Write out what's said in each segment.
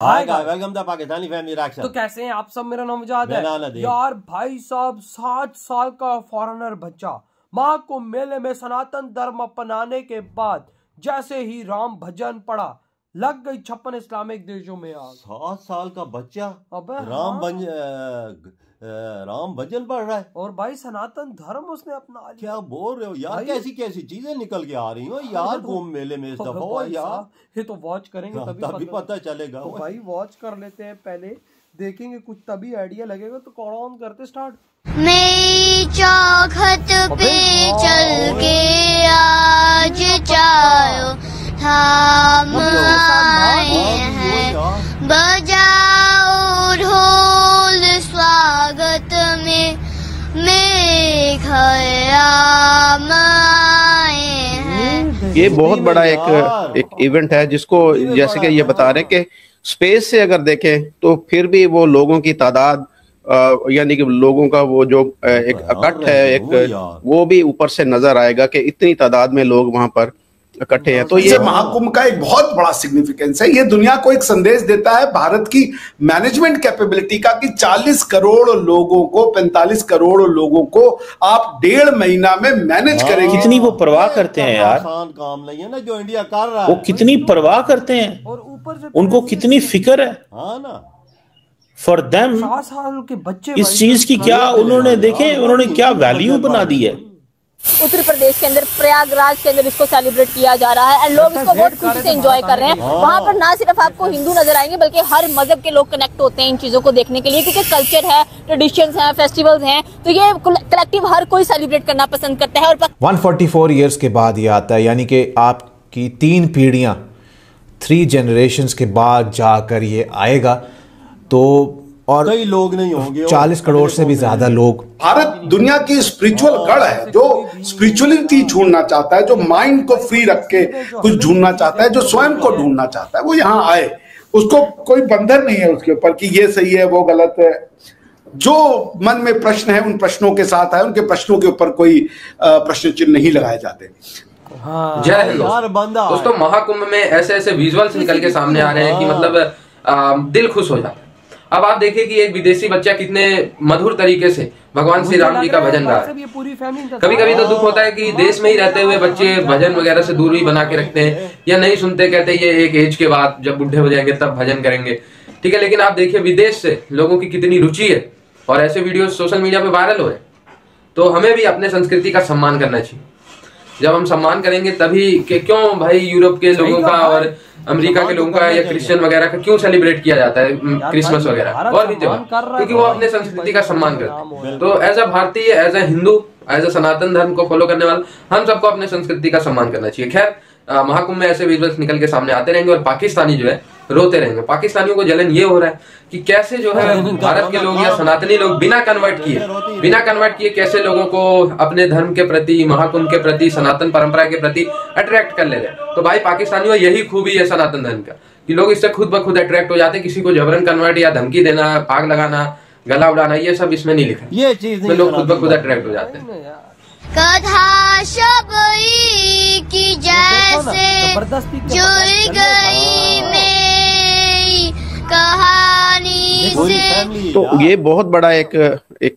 Hi guys, welcome to Pakistani family reaction. तो कैसे हैं आप सब? मेरा नाम मुजाहिद है। यार भाई साहब, 7 साल का फॉरेनर बच्चा महाकुंभ मेले में सनातन धर्म अपनाने के बाद जैसे ही राम भजन पढ़ा, लग गई 56 इस्लामिक देशों में आग। 7 साल का बच्चा अबे राम भजन पढ़ रहा है और भाई सनातन धर्म उसने अपना लिया। क्या बोल रहे हो यार? कैसी कैसी चीजें निकल के आ रही हो यार कुंभ मेले में इस दफा यार। ये तो वॉच करेंगे तभी पता चलेगा। तो भाई वॉच कर लेते हैं, पहले देखेंगे कुछ तभी आइडिया लगेगा। तो कौन ऑन करते स्टार्ट। मेरी चौखट पे चल के आज चारों थाम आए हैं, बजाओ ढोल स्वागत में मेरे खयाम आए हैं। ये बहुत बड़ा एक इवेंट है जिसको जैसे कि ये बता रहे हैं कि स्पेस से अगर देखें तो फिर भी वो लोगों की तादाद यानी कि लोगों का वो जो एक इकट्ठ है वो भी ऊपर से नजर आएगा कि इतनी तादाद में लोग वहां पर इकट्ठे हैं। तो ये महाकुंभ का एक बहुत बड़ा सिग्निफिकेंस है। ये दुनिया को एक संदेश देता है भारत की मैनेजमेंट कैपेबिलिटी का कि 40 करोड़ लोगों को, 45 करोड़ लोगों को आप 1.5 महीना में मैनेज करेंगे। कितनी वो परवाह करते हैं यार, आसान काम नहीं है ना जो इंडिया कर रहा है। वो कितनी परवाह करते हैं और ऊपर से उनको कितनी फिक्र है। हाँ ना, फॉर देम 7 साल के बच्चे इस चीज की क्या उन्होंने देखे, उन्होंने क्या वैल्यू बना दी है। उत्तर प्रदेश के अंदर प्रयागराज के अंदर इसको सेलिब्रेट किया जा रहा है एंड लोग इसको बहुत खुशी से एंजॉय कर रहे हैं। वहाँ पर ना सिर्फ आपको हिंदू नजर आएंगे बल्कि हर मजहब के लोग कनेक्ट होते हैं इन चीजों को देखने के लिए, क्योंकि कल्चर है, ट्रेडिशंस हैं, फेस्टिवल्स हैं, तो ये कलेक्टिव हर कोई सेलिब्रेट करना पसंद करता है। और 144 ईयर्स के बाद ये आता है, यानी कि आपकी 3 पीढ़ियां, 3 जनरेशंस के बाद जाकर ये आएगा। तो और कई लोग नहीं होंगे, 40 करोड़ से भी ज्यादा लोग। भारत दुनिया की स्पिरिचुअल गढ़ है, जो स्पिरिचुअलिटी ढूंढना चाहता है, जो माइंड को फ्री रख के कुछ ढूंढना चाहता है, जो स्वयं को ढूंढना चाहता है, वो यहाँ आए। उसको कोई बंधन नहीं है उसके ऊपर कि ये सही है वो गलत है। जो मन में प्रश्न है उन प्रश्नों के साथ आए, उनके प्रश्नों के ऊपर कोई प्रश्न चिन्ह नहीं लगाए जाते। जय हिंद दोस्तों, महाकुंभ में ऐसे ऐसे विजुअल्स निकल के सामने आ रहे हैं कि मतलब दिल खुश हो जाता है। अब आप देखिए कि एक विदेशी बच्चा कितने मधुर तरीके से भगवान श्री राम जी का भजन गा रहा है। कभी कभी तो दुख होता है कि देश में ही रहते हुए बच्चे भजन वगैरह से दूरी बना के रखते हैं या नहीं सुनते, कहते हैं ये एक एज के बाद जब बुढ़े हो जाएंगे तब भजन करेंगे, ठीक है। लेकिन आप देखिए विदेश से लोगों की कितनी रुचि है और ऐसे वीडियो सोशल मीडिया पे वायरल हो रहे हैं। तो हमें भी अपने संस्कृति का सम्मान करना चाहिए। जब हम सम्मान करेंगे तभी कि क्यों भाई यूरोप के लोगों का और अमेरिका के लोगों का या क्रिश्चियन वगैरह का क्यों सेलिब्रेट किया जाता है क्रिसमस वगैरह और भी त्योहार, क्योंकि वो अपने संस्कृति का सम्मान करते हैं। तो एज अ भारतीय, as a Hindu, as a Sanatan Dharma को फॉलो करने वाला हम सबको अपने संस्कृति का सम्मान करना चाहिए। खैर, महाकुंभ में ऐसे विजुअल्स निकल के सामने आते रहेंगे और पाकिस्तानी जो है रोते रहेंगे। पाकिस्तानियों को जलन ये हो रहा है कि कैसे जो है भारत के लोग या सनातनी लोग बिना कन्वर्ट किए कैसे लोगों को अपने धर्म के प्रति, महाकुंभ के प्रति, सनातन परंपरा के प्रति अट्रैक्ट कर ले रहे हैं। तो भाई पाकिस्तानियों, यही खूबी है सनातन धर्म का कि लोग इससे खुद ब खुद अट्रैक्ट हो जाते हैं। किसी को जबरन कन्वर्ट या धमकी देना, आग लगाना, गला उड़ाना, ये सब इसमें नहीं लिखा। ये चीज लोग खुद ब खुद अट्रैक्ट हो जाते हैं। कथा शबरी की जैसे जुड़ गई मेरी कहानी से। तो ये बहुत बड़ा एक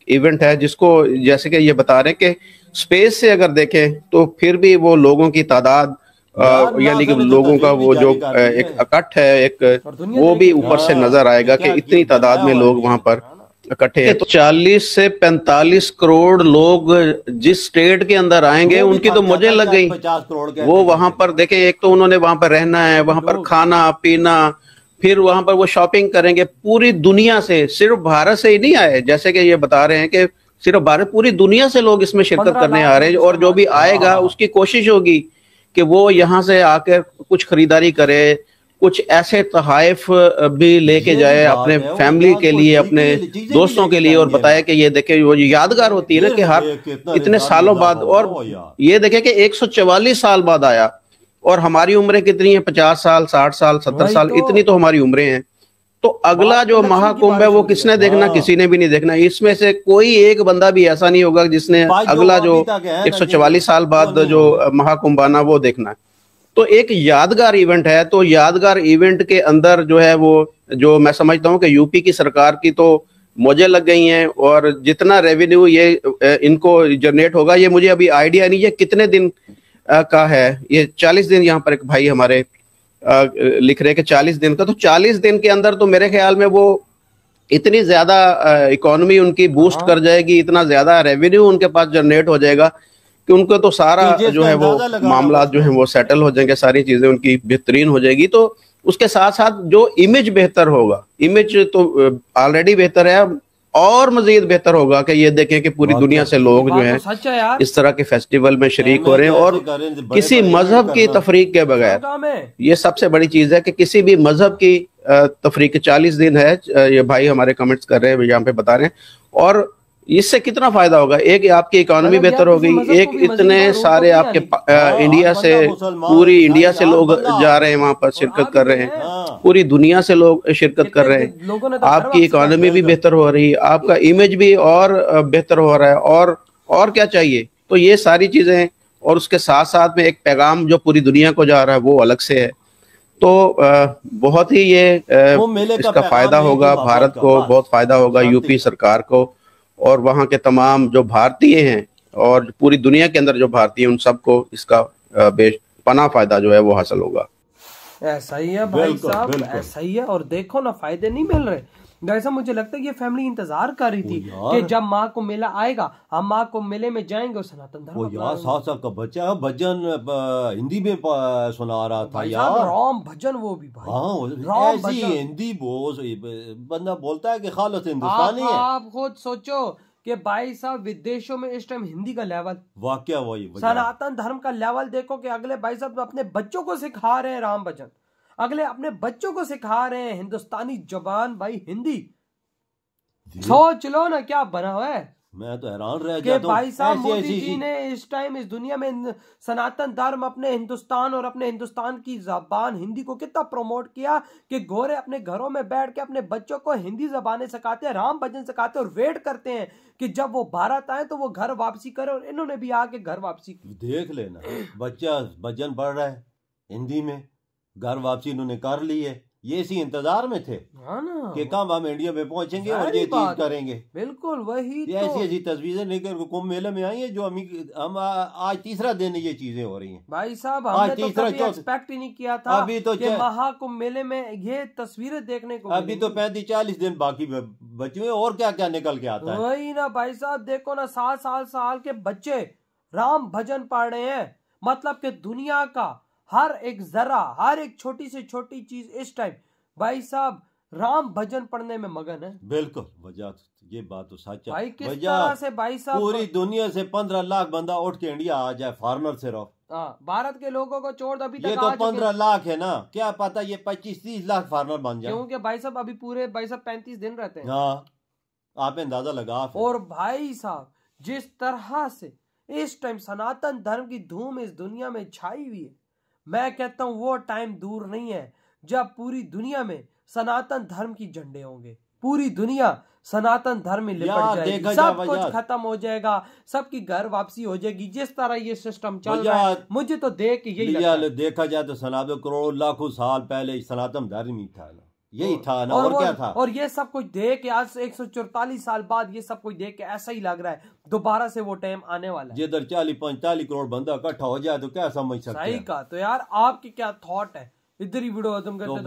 इवेंट है जिसको जैसे कि ये बता रहे हैं कि स्पेस से अगर देखें तो फिर भी वो लोगों की तादाद यानी कि लोगों का वो जो एक इकट्ठ है वो भी ऊपर से नजर आएगा कि इतनी तादाद में लोग वहां पर इकट्ठे हैं। तो 40 से 45 करोड़ लोग जिस स्टेट के अंदर आएंगे उनकी तो मौजें लग गई। वो वहां पर देखें, एक तो उन्होंने वहां पर रहना है, वहां पर खाना पीना, फिर वहां पर वो शॉपिंग करेंगे। पूरी दुनिया से, सिर्फ भारत से ही नहीं आए, जैसे कि ये बता रहे हैं कि सिर्फ भारत, पूरी दुनिया से लोग इसमें शिरकत करने आ रहे हैं। और जो भी आएगा उसकी कोशिश होगी कि वो यहाँ से आकर कुछ खरीदारी करे, कुछ ऐसे तोहफे भी लेके जाए अपने फैमिली के लिए, अपने दोस्तों के लिए, और बताए कि ये देखे वो यादगार होती है ना कि हर इतने सालों बाद। और ये देखे कि 144 साल बाद आया और हमारी उम्रें कितनी है, 50 साल, 60 साल, 70 साल, इतनी तो हमारी उम्रें हैं। तो अगला जो महाकुंभ है वो किसने देखना? किसी ने भी नहीं देखना। इसमें से कोई एक बंदा भी ऐसा नहीं होगा जिसने अगला जो 144 साल बाद जो महाकुंभ आना वो देखना है। तो एक यादगार इवेंट है। तो यादगार इवेंट के अंदर जो है वो जो मैं समझता हूँ कि यूपी की सरकार की तो मौजें लग गई हैं, और जितना रेवेन्यू ये इनको जनरेट होगा, ये मुझे अभी आइडिया नहीं है कितने दिन का है। ये 40 दिन, यहाँ पर एक भाई हमारे लिख रहे कि 40 दिन का, तो 40 दिन के अंदर तो मेरे ख्याल में वो इतनी ज्यादा इकोनॉमी उनकी बूस्ट कर जाएगी, इतना ज्यादा रेवेन्यू उनके पास जनरेट हो जाएगा कि उनको तो सारा जो है वो मामला जो है वो सेटल हो जाएंगे, सारी चीजें उनकी बेहतरीन हो जाएगी। तो उसके साथ साथ जो इमेज बेहतर होगा, इमेज तो ऑलरेडी बेहतर है, और मजीद बेहतर होगा कि ये देखें कि पूरी दुनिया से लोग जो हैं इस तरह के फेस्टिवल में शरीक हो रहे हैं, और किसी मजहब की तफरीक के बगैर। ये सबसे बड़ी चीज है कि किसी भी मजहब की तफरीक। 40 दिन है, ये भाई हमारे कमेंट्स कर रहे हैं, यहाँ पे बता रहे हैं, और इससे कितना फायदा होगा? एक आपकी इकोनॉमी बेहतर होगी, एक इतने सारे आपके इंडिया से, पूरी इंडिया से लोग जा रहे हैं वहां पर, शिरकत कर रहे हैं, पूरी दुनिया से लोग शिरकत कर रहे हैं, आपकी इकोनॉमी भी बेहतर हो रही है, आपका इमेज भी और बेहतर हो रहा है, और क्या चाहिए? तो ये सारी चीजें, और उसके साथ साथ में एक पैगाम जो पूरी दुनिया को जा रहा है वो अलग से है। तो बहुत ही ये इसका फायदा होगा भारत को, बहुत फायदा होगा यूपी सरकार को, और वहाँ के तमाम जो भारतीय हैं और पूरी दुनिया के अंदर जो भारतीय हैं उन सबको इसका बेपनाह फायदा जो है वो हासिल होगा। ऐसा ही है भाई साहब, ऐसा ही है। और देखो ना, फायदे नहीं मिल रहे। जैसा मुझे लगता है ये फैमिली इंतजार कर रही थी कि जब माँ को मेला आएगा, हम माँ को मेले में जाएंगे और सनातन धर्म। वो यार 7 साल का बच्चा भजन हिंदी में सुना रहा था यार, राम भजन, वो भी भाई ऐसी हिंदी बंदा बोलता है कि खालस हिंदुस्तानी है। आप खुद सोचो कि भाई साहब विदेशों में इस टाइम हिंदी का लेवल, वाकया वही सनातन धर्म का लेवल देखो कि अगले भाई साहब अपने बच्चों को सिखा रहे हैं राम भजन, अगले अपने बच्चों को सिखा रहे हैं हिंदुस्तानी जबान, भाई हिंदी। सोच लो ना क्या बना हुआ है। मैं तो हैरान रह जाता हूं भाई साहब मोदी जी ने इस टाइम इस दुनिया में सनातन धर्म, अपने हिंदुस्तान और अपने हिंदुस्तान की जबान हिंदी को कितना प्रमोट किया कि गोरे अपने घरों में बैठ के अपने बच्चों को हिंदी जबानें सिखाते हैं, राम भजन सिखाते हैं, और वेट करते हैं कि जब वो भारत आए तो वो घर वापसी करे, और इन्होंने भी आके घर वापसी की। देख लेना, बच्चा भजन पढ़ रहा है हिंदी में, घर वापसी इन्होंने कर ली है। ये इसी इंतजार में थे कि कब हम इंडिया में पहुंचेंगे और ये चीज करेंगे। बिल्कुल वही तो। ऐसी ऐसी तस्वीरें लेकर कुंभ मेले में आई है जो हम आज तीसरा दिन ये चीजें हो रही हैं भाई साहब। हमने तो कभी एक्सपेक्ट ही नहीं किया था अभी तो कि महाकुंभ मेले में ये तस्वीरें देखने को। अभी तो 35-40 दिन बाकी बचे हुए, और क्या क्या निकल के आता है। वही ना भाई साहब, देखो ना 7 साल के बच्चे राम भजन पढ़ रहे हैं। मतलब कि दुनिया का हर एक जरा, हर एक छोटी से छोटी चीज इस टाइम भाई साहब राम भजन पढ़ने में मगन है। बिल्कुल वजह, ये बात तो सच है भाई। किस तरह से भाई साहब पूरी दुनिया से 15 लाख बंदा उठ के इंडिया आ जाए, फॉरनर से रहो। भारत के लोगों को छोड़ अभी तक ये तो 15 लाख है ना, क्या पता ये 25-30 लाख फॉरनर बन जाए, क्योंकि भाई साहब अभी पूरे भाई साहब 35 दिन रहते हैं। हाँ, आप अंदाजा लगा। और भाई साहब जिस तरह से इस टाइम सनातन धर्म की धूम इस दुनिया में छाई हुई है, मैं कहता हूँ वो टाइम दूर नहीं है जब पूरी दुनिया में सनातन धर्म की झंडे होंगे, पूरी दुनिया सनातन धर्म में लिपट जाएगी, सब कुछ खत्म हो जाएगा, सबकी घर वापसी हो जाएगी। जिस तरह ये सिस्टम चल रहा है मुझे तो देख के यही लगता है। देखा जाए तो सनातन करोड़ों लाखों साल पहले सनातन धर्म ही था ना, यही था ना, और क्या था। और ये सब कुछ देख के आज 144 साल बाद ये सब कुछ देख के ऐसा ही लग रहा है दोबारा से वो टाइम आने वाला है जिधर 40-45 करोड़ बंदा इकट्ठा हो जाए तो क्या समझ सकते हैं। सही कहा। तो यार आपकी क्या थॉट है? इधर ही वीडियो खत्म करते हैं।